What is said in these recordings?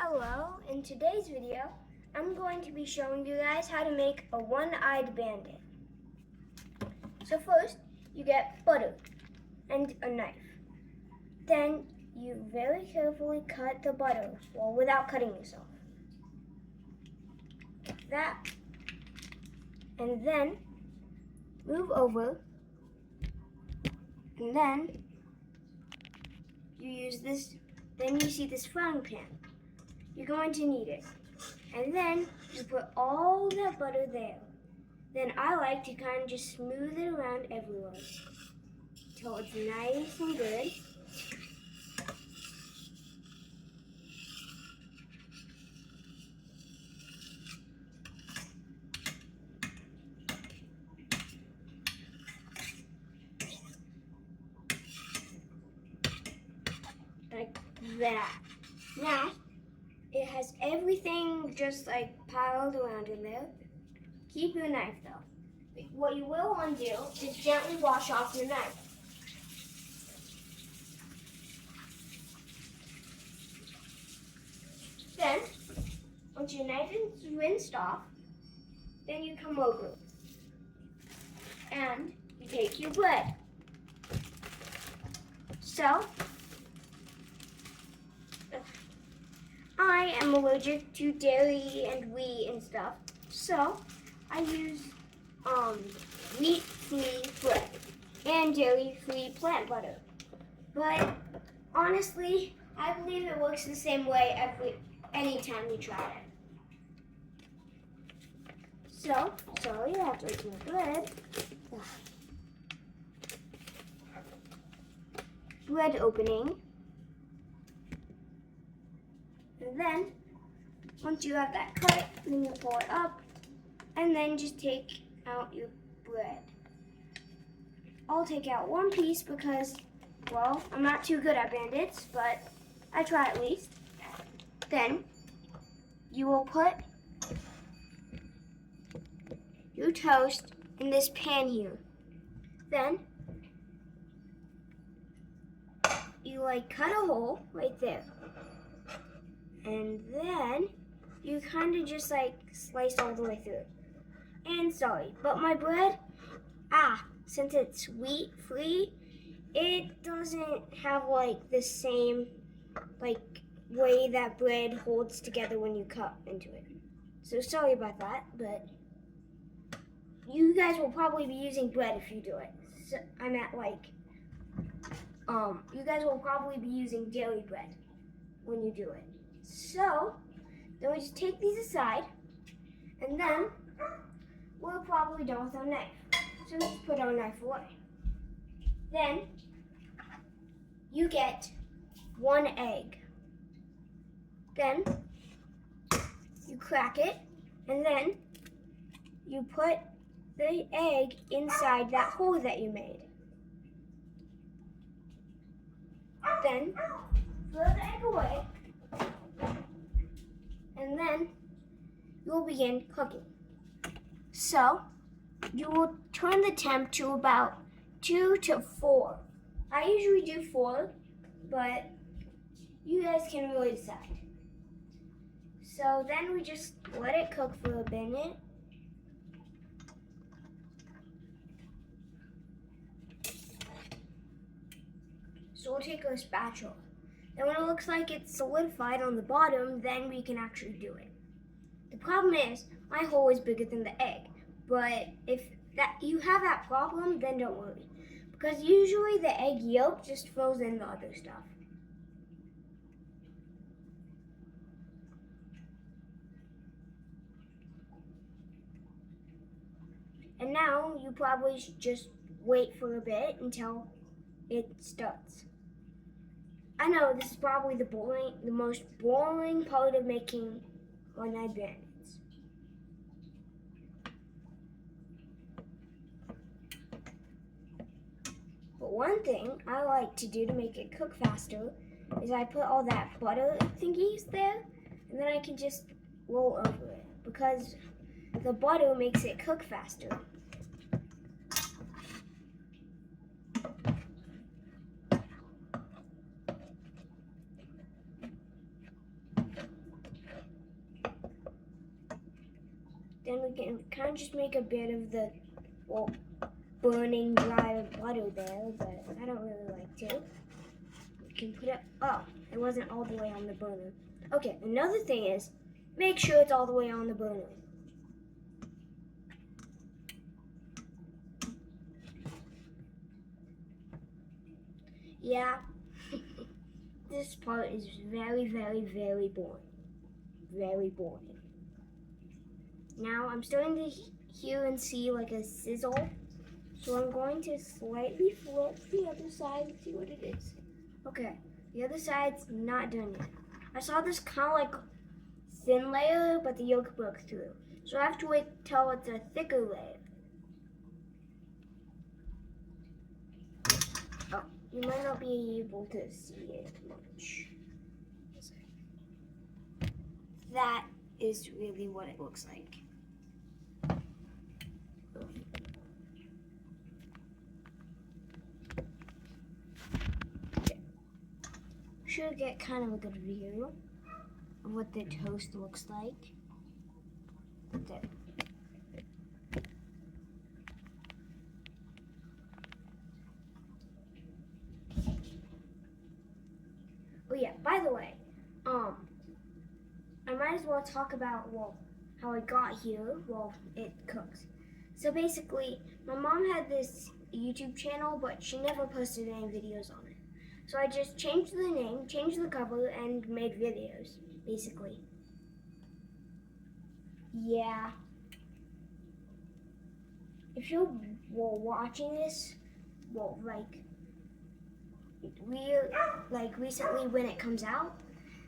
Hello, in today's video, I'm going to be showing you guys how to make a one-eyed bandit. So first, you get butter and a knife. Then you very carefully cut the butter, well, without cutting yourself. Like that. And then move over. And then you use this, then you see this frying pan. You're going to need it. And then you put all that butter there. Then I like to kind of just smooth it around everywhere until it's nice and good. Like that. Now, it has everything just like piled around in there. Keep your knife though. What you will want to do is gently wash off your knife. Then, once your knife is rinsed off, then you come over and you take your bread. So, I am allergic to dairy and wheat and stuff, so I use wheat-free bread and dairy-free plant butter. But honestly, I believe it works the same way anytime you try it. So, sorry, I have to eat my bread. Bread opening. And then, once you have that cut, then you pull it up, and then just take out your bread. I'll take out one piece because, well, I'm not too good at bandits, but I try at least. Then, you will put your toast in this pan here. Then, you cut a hole right there. And then you kind of just slice all the way through. And sorry, but my bread, since it's wheat free, it doesn't have the same way that bread holds together when you cut into it. So sorry about that, but you guys will probably be using bread if you do it. So I'm at you guys will probably be using dairy bread when you do it. So, then we just take these aside, and then we're probably done with our knife. So let's put our knife away. Then, you get one egg. Then, you crack it, and then you put the egg inside that hole that you made. Then, throw the egg away. And then you will begin cooking. So you will turn the temp to about 2 to 4. I usually do 4, but you guys can really decide. So then we just let it cook for a minute. So we'll take our spatula. And when it looks like it's solidified on the bottom, then we can actually do it. The problem is, my hole is bigger than the egg. But if you have that problem, then don't worry. Because usually the egg yolk just fills in the other stuff. And now you probably should just wait for a bit until it starts. I know this is probably the most boring part of making one-eyed bandits. But one thing I like to do to make it cook faster is I put all that butter thingies there, and then I can just roll over it because the butter makes it cook faster. then we can kind of just make a bit of the, well, burning dry butter there, but I don't really like to. We can put it, oh, it wasn't all the way on the burner. Okay, another thing is, make sure it's all the way on the burner. Yeah, this part is very, very, very boring. Very boring. Now I'm starting to hear and see like a sizzle. So I'm going to slightly flip the other side and see what it is. Okay, the other side's not done yet. I saw this kind of like thin layer, but the yolk broke through. So I have to wait till it's a thicker layer. Oh, you might not be able to see it much. That is really what it looks like. Should get kind of a good view of what the toast looks like. There. Oh yeah, by the way, I might as well talk about, well, how I got here while it cooks. So basically, my mom had this YouTube channel, but she never posted any videos on it. So I just changed the name, changed the cover, and made videos, basically. Yeah. If you're watching this, well, recently when it comes out,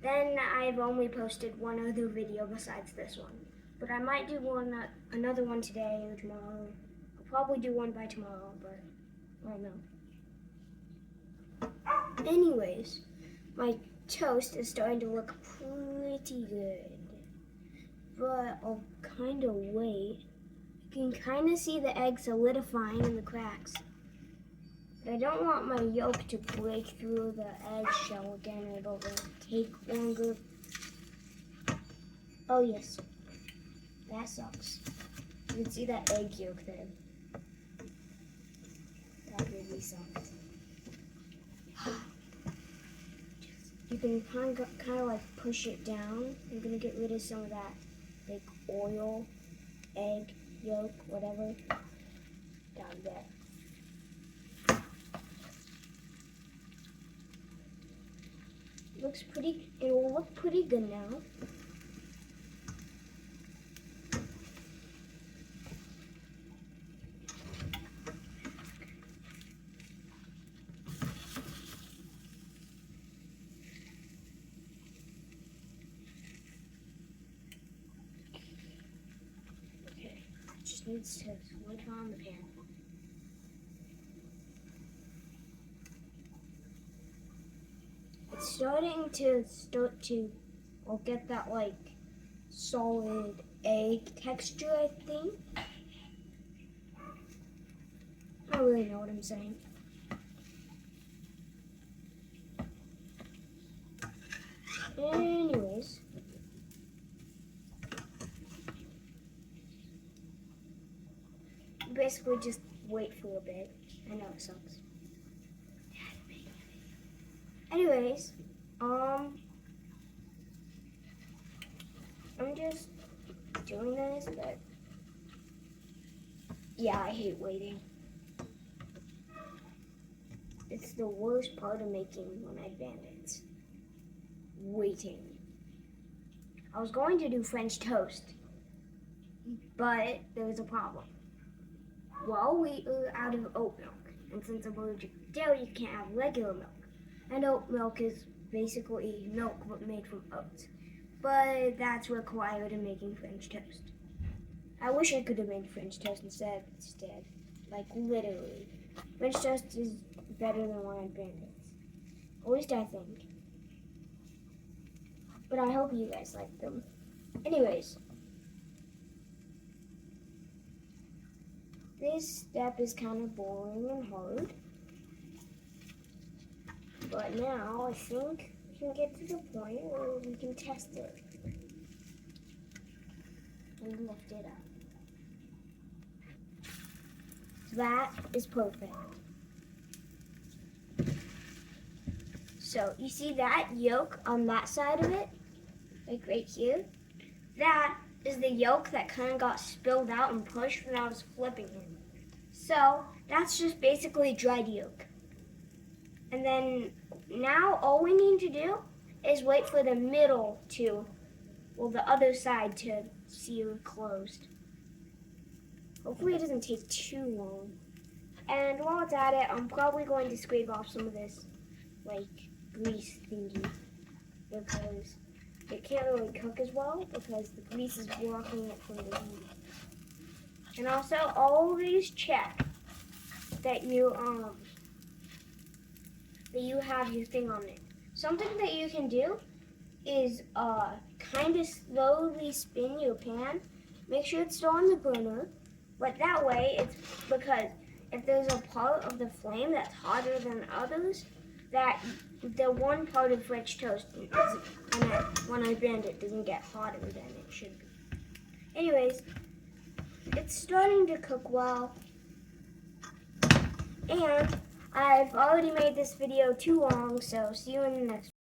then I've only posted one other video besides this one. But I might do another one today or tomorrow. I'll probably do one by tomorrow, but I don't know. Anyways, my toast is starting to look pretty good. But I'll kind of wait. You can kind of see the egg solidifying in the cracks. But I don't want my yolk to break through the egg shell again. It'll take longer. Oh yes, that sucks. You can see that egg yolk there. That really sucks. You can kind of like push it down. I'm gonna get rid of some of that like oil, egg yolk, whatever, down there. Looks pretty. It will look pretty good now. Okay, it just needs to solidify on the pan. It's starting to get that like solid egg texture, I think. I don't really know what I'm saying. Anyways, basically just wait for a bit. I know it sucks. Anyways, I'm just doing this, but yeah, I hate waiting. It's the worst part of making one-eyed bandits. Waiting. I was going to do French toast, but there was a problem. Well, we are out of oat milk, and since I'm allergic to dairy, you can't have regular milk. And oat milk is basically milk but made from oats. But that's required in making French toast. I wish I could have made French toast instead. Like literally. French toast is better than one-eyed bandits. At least I think. But I hope you guys like them. Anyways. This step is kind of boring and hard. But now I think we can get to the point where we can test it. gently lift it up. That is perfect. So you see that yolk on that side of it, like right here? That is the yolk that kind of got spilled out and pushed when I was flipping it. So that's just basically dried yolk. And then now all we need to do is wait for the middle to, well, the other side to seal closed. Hopefully it doesn't take too long. And while it's at it, I'm probably going to scrape off some of this, like, grease thingy, because it can't really cook as well because the grease is blocking it from the heat. And also, always check that you have your thing on it. Something that you can do is kind of slowly spin your pan. Make sure it's still on the burner, but that way it's because if there's a part of the flame that's hotter than others, that the one part of French toast when I bend it doesn't get hotter than it should be. Anyways, it's starting to cook well, and I've already made this video too long, so see you in the next one.